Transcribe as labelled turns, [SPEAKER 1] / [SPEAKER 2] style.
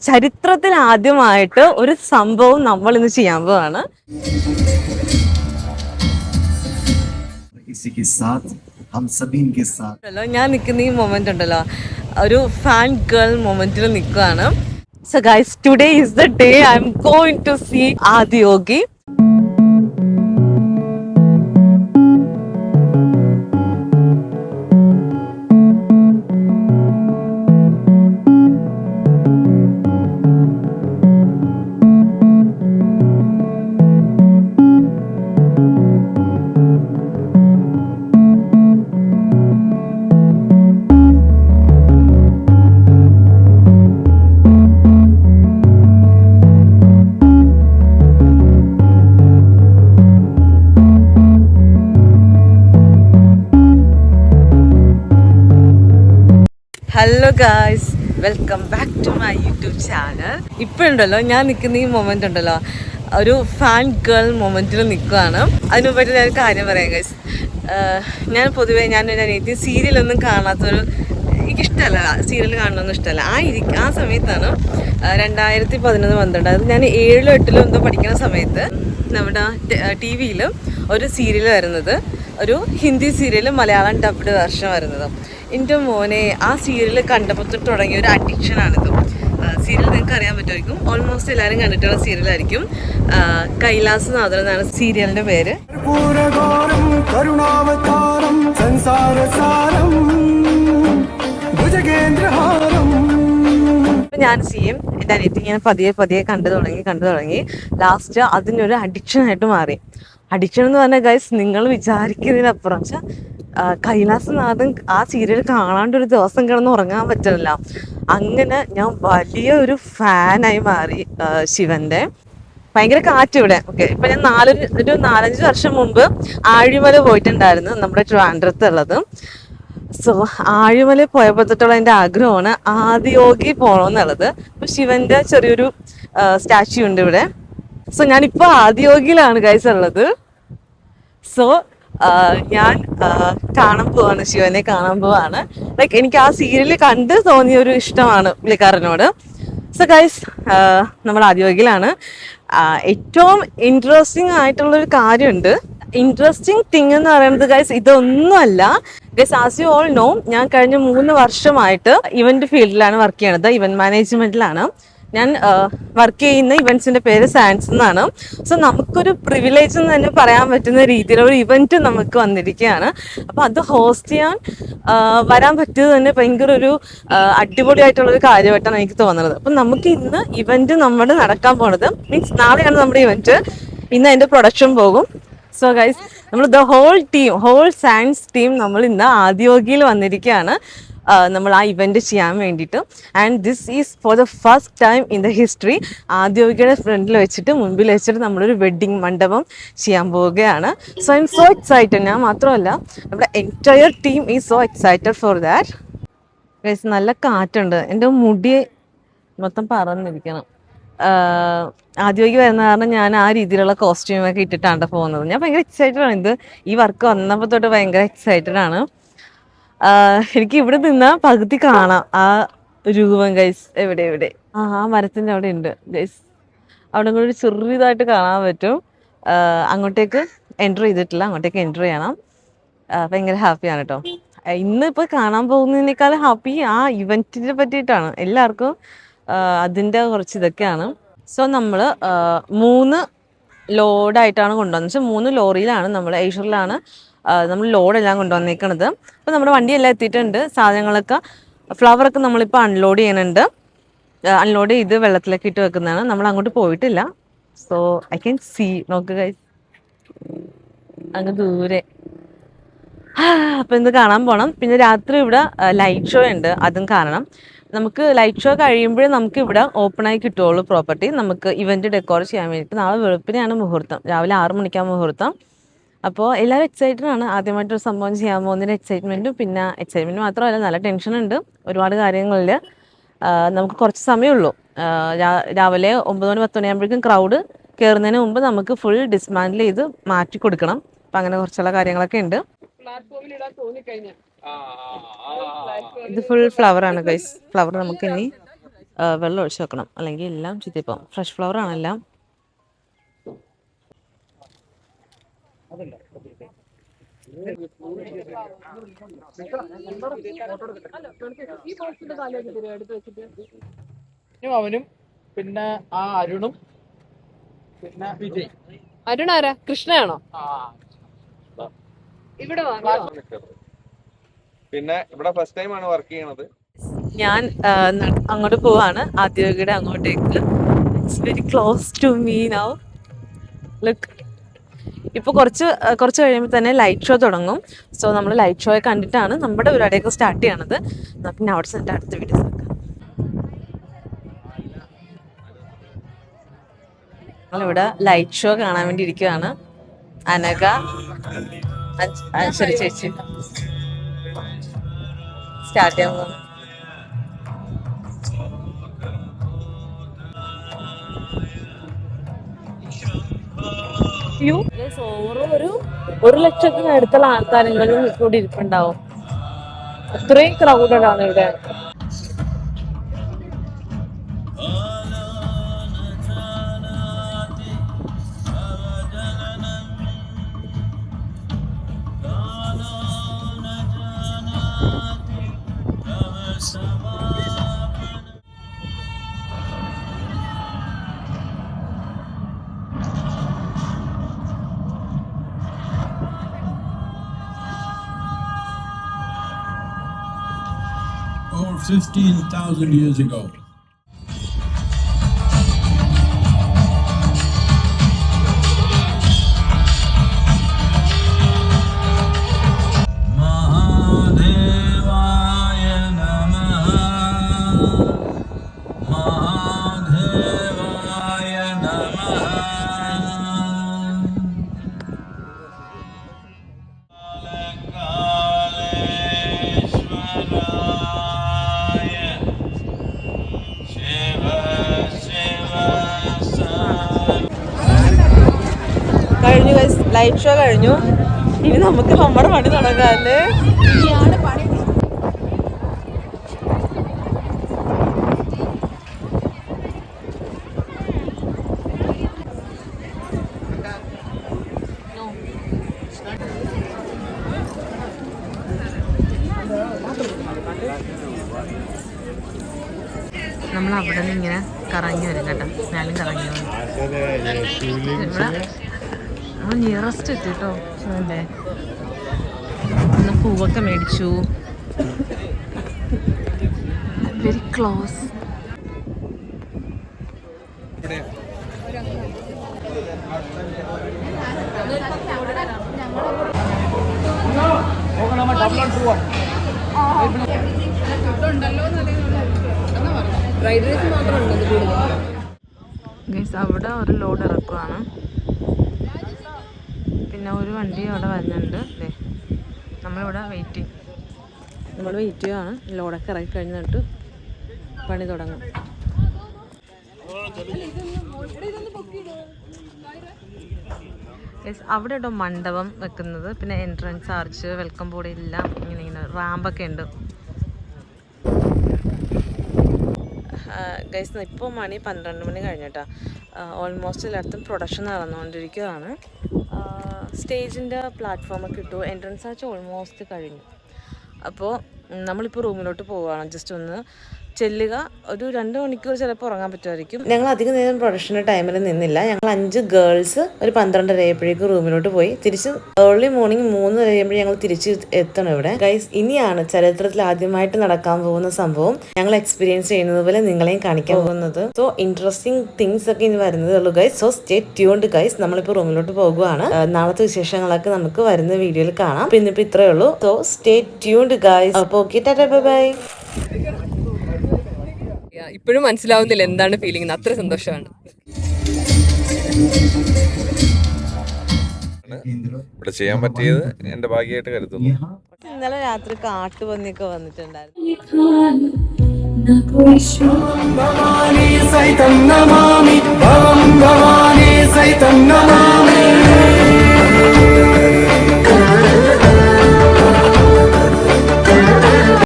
[SPEAKER 1] ചരിത്രത്തിൽ ആദ്യമായിട്ട് ഒരു സംഭവം നമ്മൾ ഇന്ന് ചെയ്യാൻ പോവാണ്. ഞാൻ നിൽക്കുന്ന ഈ മൊമെന്റ് ഉണ്ടല്ലോ, ഒരു ഫാൻ ഗേൾ മൊമെന്റിൽ നിൽക്കുകയാണ്. So guys, today is the day I'm going to see Adiyogi. Hello guys, welcome back to my YouTube channel. ഇപ്പോഴുണ്ടല്ലോ ഞാൻ നിൽക്കുന്ന ഈ മൊമെൻ്റ് ഉണ്ടല്ലോ, ഒരു ഫാൻ ഗേൾ മൊമെൻറ്റിൽ നിൽക്കുകയാണ്. അതിന് മുമ്പായിട്ട് ഞാൻ ഒരു കാര്യം പറയാം ഗൈസ്. ഞാൻ പൊതുവേ ഞാനൊരു സീരിയലൊന്നും കാണാത്തൊരു, എനിക്കിഷ്ടമല്ല സീരിയൽ കാണണമെന്നും ഇഷ്ടമല്ല. ആ സമയത്താണ് 2011-12, അത് ഞാൻ 7-8 എന്തോ പഠിക്കുന്ന സമയത്ത് നമ്മുടെ ടി വിയിൽ ഒരു സീരിയൽ വരുന്നത്, ഒരു Hindi serial Malayalam dubbed version വരുന്നത്. എൻ്റെ മോനെ ആ സീരിയൽ കണ്ടപ്പോൾ തൊട്ട് തുടങ്ങിയ ഒരു അഡിക്ഷനാണിത്. സീരിയൽ നിങ്ങൾക്ക് അറിയാൻ പറ്റുമായിരിക്കും, ഓൾമോസ്റ്റ് എല്ലാവരും കണ്ടിട്ടുള്ള സീരിയലായിരിക്കും. കൈലാസനാഥൻ എന്നാണ് സീരിയലിൻ്റെ പേര്. ഞാൻ ചെയ്യും എൻ്റെ അനിയത്തി ഇങ്ങനെ പതിയെ കണ്ടു തുടങ്ങി ലാസ്റ്റ് അതിനൊരു അഡിക്ഷനായിട്ട് മാറി. അഡിക്ഷൻ എന്ന് പറഞ്ഞാൽ ഗൈസ്, നിങ്ങൾ വിചാരിക്കുന്നതിനപ്പുറം. പക്ഷെ കൈലാസനാഥൻ ആ സീരിയൽ കാണാണ്ടൊരു ദിവസം കിടന്ന് ഉറങ്ങാൻ പറ്റില്ല. അങ്ങനെ ഞാൻ വലിയൊരു ഫാനായി മാറി ശിവന്റെ. ഭയങ്കര കാറ്റ് ഇവിടെ. ഓക്കെ, ഇപ്പൊ ഞാൻ 4-5 വർഷം മുമ്പ് ആഴിമല പോയിട്ടുണ്ടായിരുന്നു, നമ്മുടെ ട്രിവാൻഡ്രത്തുള്ളത്. സോ ആഴിമല പോയപ്പോൾ തൊട്ടുള്ള എൻ്റെ ആഗ്രഹമാണ് ആദിയോഗി പോകണമെന്നുള്ളത്. അപ്പൊ ശിവന്റെ ചെറിയൊരു സ്റ്റാച്യു ഉണ്ട് ഇവിടെ. സോ ഞാനിപ്പോ ആദിയോഗിയിലാണ് ഗൈസ് ഉള്ളത്. സോ ഞാൻ കാണാൻ പോവാണ്, ശിവനെ കാണാൻ പോവാണ്. ലൈക്ക് എനിക്ക് ആ സീരിയൽ കണ്ട് തോന്നിയൊരു ഇഷ്ടമാണ് പുള്ളിക്കാരനോട്. സോ ഗൈസ്, നമ്മൾ ആദിയോഗിയിലാണ്. ഏറ്റവും ഇൻട്രസ്റ്റിംഗ് ആയിട്ടുള്ളൊരു കാര്യമുണ്ട്. ഇൻട്രസ്റ്റിംഗ് തിങ് എന്ന് പറയുന്നത് ഗൈസ് ഇതൊന്നുമല്ല. Guys, as you all no, ഞാൻ കഴിഞ്ഞ 3 വർഷമായിട്ട് ഇവന്റ് ഫീൽഡിലാണ് വർക്ക് ചെയ്യണത്. ഇവന്റ് മാനേജ്മെന്റിലാണ് ഞാൻ വർക്ക് ചെയ്യുന്ന. ഇവന്റ്സിന്റെ പേര് സാൻസ് എന്നാണ്. സോ നമുക്കൊരു പ്രിവിലേജ് എന്ന് തന്നെ പറയാൻ പറ്റുന്ന രീതിയിലുള്ള ഒരു ഇവന്റ് നമുക്ക് വന്നിരിക്കുകയാണ്. അപ്പൊ അത് ഹോസ്റ്റ് ചെയ്യാൻ വരാൻ പറ്റിയത് തന്നെ ഭയങ്കര ഒരു അടിപൊളിയായിട്ടുള്ളൊരു കാര്യമായിട്ടാണ് എനിക്ക് തോന്നുന്നത്. അപ്പം നമുക്ക് ഇന്ന് ഇവന്റ് നമ്മുടെ നടക്കാൻ പോണത്, മീൻസ് നാളെയാണ് നമ്മുടെ ഇവന്റ്. ഇന്ന് അതിന്റെ പ്രൊഡക്ഷൻ പോകും. സോ ഗൈസ്, നമ്മൾ ഹോൾ സയൻസ് ടീം നമ്മൾ ഇന്ന് ആദിയോഗിയിൽ വന്നിരിക്കുകയാണ്, നമ്മൾ ആ ഇവന്റ് ചെയ്യാൻ വേണ്ടിയിട്ട്. And this is for the first time in the history. ആദിയോഗിയുടെ ഫ്രണ്ടിൽ വെച്ചിട്ട്, മുൻപിൽ വെച്ചിട്ട് നമ്മളൊരു വെഡ്ഡിങ് മണ്ഡപം ചെയ്യാൻ പോവുകയാണ്. So I'm so excited. ഞാൻ മാത്രമല്ല, നമ്മുടെ entire team is so excited for that. Guys, നല്ല കാറ്റുണ്ട്, എൻ്റെ മുടി മൊത്തം പറന്നിരിക്കണം. ആദ്യമൊക്കെ വരുന്ന കാരണം ഞാൻ ആ രീതിയിലുള്ള കോസ്റ്റ്യൂമൊക്കെ ഇട്ടിട്ടാണ് പോകുന്നത്. ഞാൻ ഭയങ്കര എക്സൈറ്റഡ് ആണ്. ഈ വർക്ക് വന്നപ്പോൾ തൊട്ട് ഭയങ്കര എക്സൈറ്റഡ് ആണ്. എനിക്ക് ഇവിടെ നിന്നാൽ പകുതി കാണാം ആ രൂപം ഗൈസ്. എവിടെ ആ മരത്തിൻ്റെ അവിടെ ഉണ്ട് ഗൈസ്. അവിടെ കൂടി ചെറുതായിട്ട് കാണാൻ പറ്റും. അങ്ങോട്ടേക്ക് എൻ്റർ ചെയ്തിട്ടില്ല, അങ്ങോട്ടേക്ക് എൻ്റർ ചെയ്യണം. ഭയങ്കര ഹാപ്പിയാണ് കേട്ടോ. ഇന്നിപ്പോൾ കാണാൻ പോകുന്നതിനേക്കാൾ ഹാപ്പി ആ ഇവൻറ്റിനെ പറ്റിയിട്ടാണ്. എല്ലാവർക്കും അതിൻ്റെ കുറച്ച് ഇതൊക്കെയാണ്. സോ നമ്മൾ 3 ലോഡായിട്ടാണ് കൊണ്ടുവന്നത്. വെച്ചാൽ 3 ലോറിയിലാണ്, നമ്മൾ ഏഷ്യറിലാണ് നമ്മൾ ലോഡെല്ലാം കൊണ്ടുവന്നേക്കണത്. അപ്പോൾ നമ്മുടെ വണ്ടിയെല്ലാം എത്തിയിട്ടുണ്ട്. സാധനങ്ങളൊക്കെ, ഫ്ലവറൊക്കെ നമ്മളിപ്പോൾ അൺലോഡ് ചെയ്യുന്നുണ്ട്. അൺലോഡ് ചെയ്ത് വെള്ളത്തിലേക്ക് ഇട്ട് വെക്കുന്നതാണ്. നമ്മൾ അങ്ങോട്ട് പോയിട്ടില്ല. സോ ഐ ക്യാൻ സീ, നോക്കുക ഗൈസ്, അങ്ങ് ദൂരെ. അപ്പം ഇത് കാണാൻ പോകണം. പിന്നെ രാത്രി ഇവിടെ ലൈറ്റ് ഷോ ഉണ്ട്, അതും കാണണം. നമുക്ക് ലൈറ്റ് ഷോ കഴിയുമ്പോഴേ നമുക്ക് ഇവിടെ ഓപ്പണായി കിട്ടുള്ളൂ പ്രോപ്പർട്ടി. നമുക്ക് ഇവന്റ് ഡെക്കോർ ചെയ്യാൻ വേണ്ടിയിട്ട് നാളെ വെളുപ്പിനെയാണ് മുഹൂർത്തം, രാവിലെ 6 മണിക്കാണ് മുഹൂർത്തം. അപ്പോൾ എല്ലാവരും എക്സൈറ്റഡ് ആണ്. ആദ്യമായിട്ടൊരു സംഭവം ചെയ്യാൻ പോകുന്നതിന് എക്സൈറ്റ്മെൻറ്റും, പിന്നെ എക്സൈറ്റ്മെൻറ്റ് മാത്രമല്ല, നല്ല ടെൻഷനുണ്ട് ഒരുപാട് കാര്യങ്ങളിൽ. നമുക്ക് കുറച്ച് സമയമുള്ളൂ. രാവിലെ 9 മണി 10 മണിയാകുമ്പോഴേക്കും ക്രൗഡ് കയറുന്നതിന് മുമ്പ് നമുക്ക് ഫുൾ ഡിസ്മാൻഡിൽ ചെയ്ത് മാറ്റി കൊടുക്കണം. അപ്പം അങ്ങനെ കുറച്ചുള്ള കാര്യങ്ങളൊക്കെ ഉണ്ട്. ഇത് ഫുൾ ഫ്ലവർ ആണ് ഗൈസ്. ഫ്ലവർ നമുക്ക് ഇനി വെള്ളം ഒഴിച്ച് വെക്കണം, അല്ലെങ്കിൽ എല്ലാം ചീത്തപ്പം. Fresh flower ആണെല്ലാം.
[SPEAKER 2] അവനും പിന്നെ ആ അരുണും പിന്നെ വിജയ്.
[SPEAKER 1] അരുൺ ആരാ? കൃഷ്ണയാണോ? ഇവിടെ
[SPEAKER 3] പിന്നെ ഇവിടെ ഫസ്റ്റ് ടൈം ആണ് വർക്ക് ചെയ്യണത്.
[SPEAKER 1] ഞാൻ അങ്ങോട്ട് പോവാണ്, ആദ്യയുടെ അങ്ങോട്ടേക്ക്. It's very close to me now. Look, ഇപ്പോൾ കുറച്ച് കഴിയുമ്പോൾ തന്നെ ലൈറ്റ് ഷോ തുടങ്ങും. സോ നമ്മൾ ലൈറ്റ് ഷോയെ കണ്ടിട്ടാണ് നമ്മുടെ പരിപാടിയൊക്കെ സ്റ്റാർട്ട് ചെയ്യണത്. പിന്നെ അവിടെ സെറ്റ് അടുത്ത വീഡിയോസ് ആക്കാം. നമ്മളിവിടെ ലൈറ്റ് ഷോ കാണാൻ വേണ്ടി ഇരിക്കുകയാണ്. അനഘ, ശരി ചേച്ചി സ്റ്റാർട്ട് ചെയ്യാൻ പോകുന്നു. ഓരോ 1,00,000 അടുത്തുള്ള ആൾക്കാരെങ്കിലും കൂടി ഇരിപ്പുണ്ടാവും. അത്രയും ക്രൗഡഡ് ആണ് ഇവിടെ.
[SPEAKER 4] Over 15,000 years ago.
[SPEAKER 1] കഴിഞ്ഞു, ലൈറ്റ് ഷോ കഴിഞ്ഞു. ഇനി നമുക്ക് നമ്മുടെ പണി തുടങ്ങാല്ലേ. നമ്മൾ അവിടെ നിന്ന് ഇങ്ങനെ കറങ്ങി വരും കേട്ടോ. ഞാനും കറങ്ങി വന്നു. നമ്മൾ നിയറസ്റ്റ് എത്തി കേട്ടോ. അല്ലേ, ഒന്ന് പൂവൊക്കെ മേടിച്ചു. Very close. അവിടെ ഒരു ലോഡ് ഇറക്കുവാണ്. പിന്നെ ഒരു വണ്ടി അവിടെ വരുന്നുണ്ട്. അല്ലേ, നമ്മളിവിടെ നമ്മൾ വെയിറ്റ് ചെയ്യുകയാണ്. ലോഡൊക്കെ ഇറക്കി കഴിഞ്ഞിട്ട് പണി തുടങ്ങും. അവിടെ കേട്ടോ മണ്ഡപം വെക്കുന്നത്. പിന്നെ എൻട്രൻസ് ആർച്ച്, വെൽക്കം ബോർഡ് എല്ലാം ഇങ്ങനെ റാമ്പൊക്കെ ഉണ്ട്. ഗൈസ്, ഇപ്പോൾ മണി 12 മണി കഴിഞ്ഞിട്ടാ. ഓൾമോസ്റ്റ് എല്ലായിടത്തും പ്രൊഡക്ഷൻ നടന്നുകൊണ്ടിരിക്കുകയാണ്. സ്റ്റേജിൻ്റെ പ്ലാറ്റ്ഫോമൊക്കെ ഇട്ടു. എൻട്രൻസ് ആർച്ച് ഓൾമോസ്റ്റ് കഴിഞ്ഞു. അപ്പോൾ നമ്മളിപ്പോൾ റൂമിലോട്ട് പോവുകയാണ്. ജസ്റ്റ് ഒന്ന് ചെല്ലുക. ഒരു 2 മണിക്കൂർ ചിലപ്പോൾ ഉറങ്ങാൻ പറ്റുമായിരിക്കും. ഞങ്ങൾ അധികം നേരം പ്രൊഡക്ഷൻ്റെ ടൈമിൽ നിന്നില്ല. ഞങ്ങൾ 5 ഗേൾസ് ഒരു 12:30 ആയപ്പോഴേക്കും റൂമിലോട്ട് പോയി. തിരിച്ച് ഏർലി മോർണിംഗ് 3 കഴിയുമ്പോഴേ ഞങ്ങൾ തിരിച്ച് എത്തണം ഇവിടെ. ഗൈസ്, ഇനിയാണ് ചരിത്രത്തിൽ ആദ്യമായിട്ട് നടക്കാൻ പോകുന്ന സംഭവം. ഞങ്ങൾ എക്സ്പീരിയൻസ് ചെയ്യുന്നത് പോലെ നിങ്ങളെയും കാണിക്കാൻ പോകുന്നത്. സോ ഇൻട്രസ്റ്റിംഗ് തിങ്സ് ഒക്കെ ഇനി വരുന്നതേ ഉള്ളൂ guys. So stay tuned guys. നമ്മളിപ്പോൾ റൂമിലോട്ട് പോകുകയാണ്. നാളത്തെ വിശേഷങ്ങളൊക്കെ നമുക്ക് വരുന്ന വീഡിയോയിൽ കാണാം. പിന്നെ ഇപ്പോൾ ഇത്രയേ ഉള്ളൂ. So stay tuned guys. അപ്പോൾ ഓക്കെ, ടാറ്റാ, ബൈ ബൈ. ഇപ്പോഴും മനസ്സിലാവുന്നില്ല എന്താണ് ഫീലിംഗ്. അത്ര സന്തോഷമാണ്.
[SPEAKER 3] ഇവിടെ ചെയ്യാൻ പറ്റിയത് എന്റെ ഭാഗ്യമായിട്ട് കരുതുന്നു.
[SPEAKER 1] ഇന്നലെ രാത്രി കാട്ടുപന്നിയൊക്കെ വന്നിട്ടുണ്ടായിരുന്നു.
[SPEAKER 5] ഭവാനി സൈതം നമാമി ഭവം ഭവാനി സൈതം നമാമി